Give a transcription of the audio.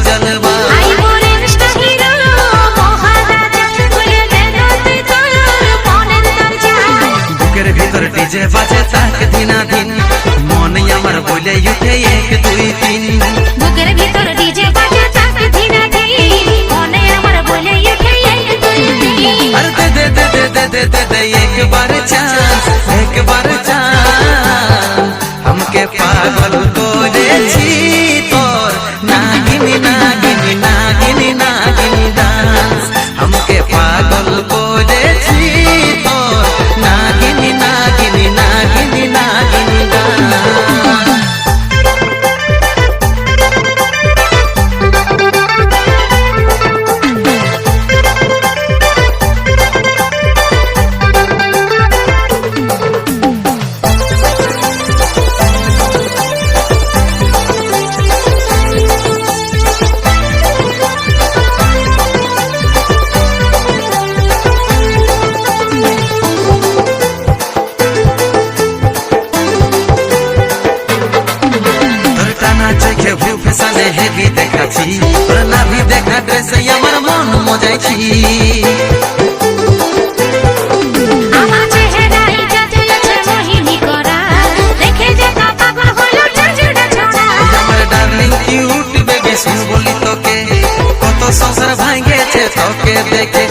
जलवा डीजे बाजे ताक दिना दिन मन আমার বলে উঠে 1 2 3 বুকের ভিতর ডিজে বাজে তাক দিনা দিন মন আমার বলে উঠে 1 2 3 अरे दे दे दे दे दे दे दे दे एक बार चांस हमके पागल करेছি তোর नागिनी नागिनी नागिनी नागिनी डांस हमके पागल करेছি তোর नागिनी नागिनी नागिनी नागिनी डांस ফেসানে হেভি দেখাছি তোর নাভি দেখা ড্রেসে আমার মন মজাইছি আমার চেহারাই জাদু আছে মোহিনী করা দেখে যে পাগল হলো জাজুড়া ছড়া আমার ডার্লিং কিউট বেবি শুন বলি তোকে কত সংসার ভাঙেছে তোকে দেখে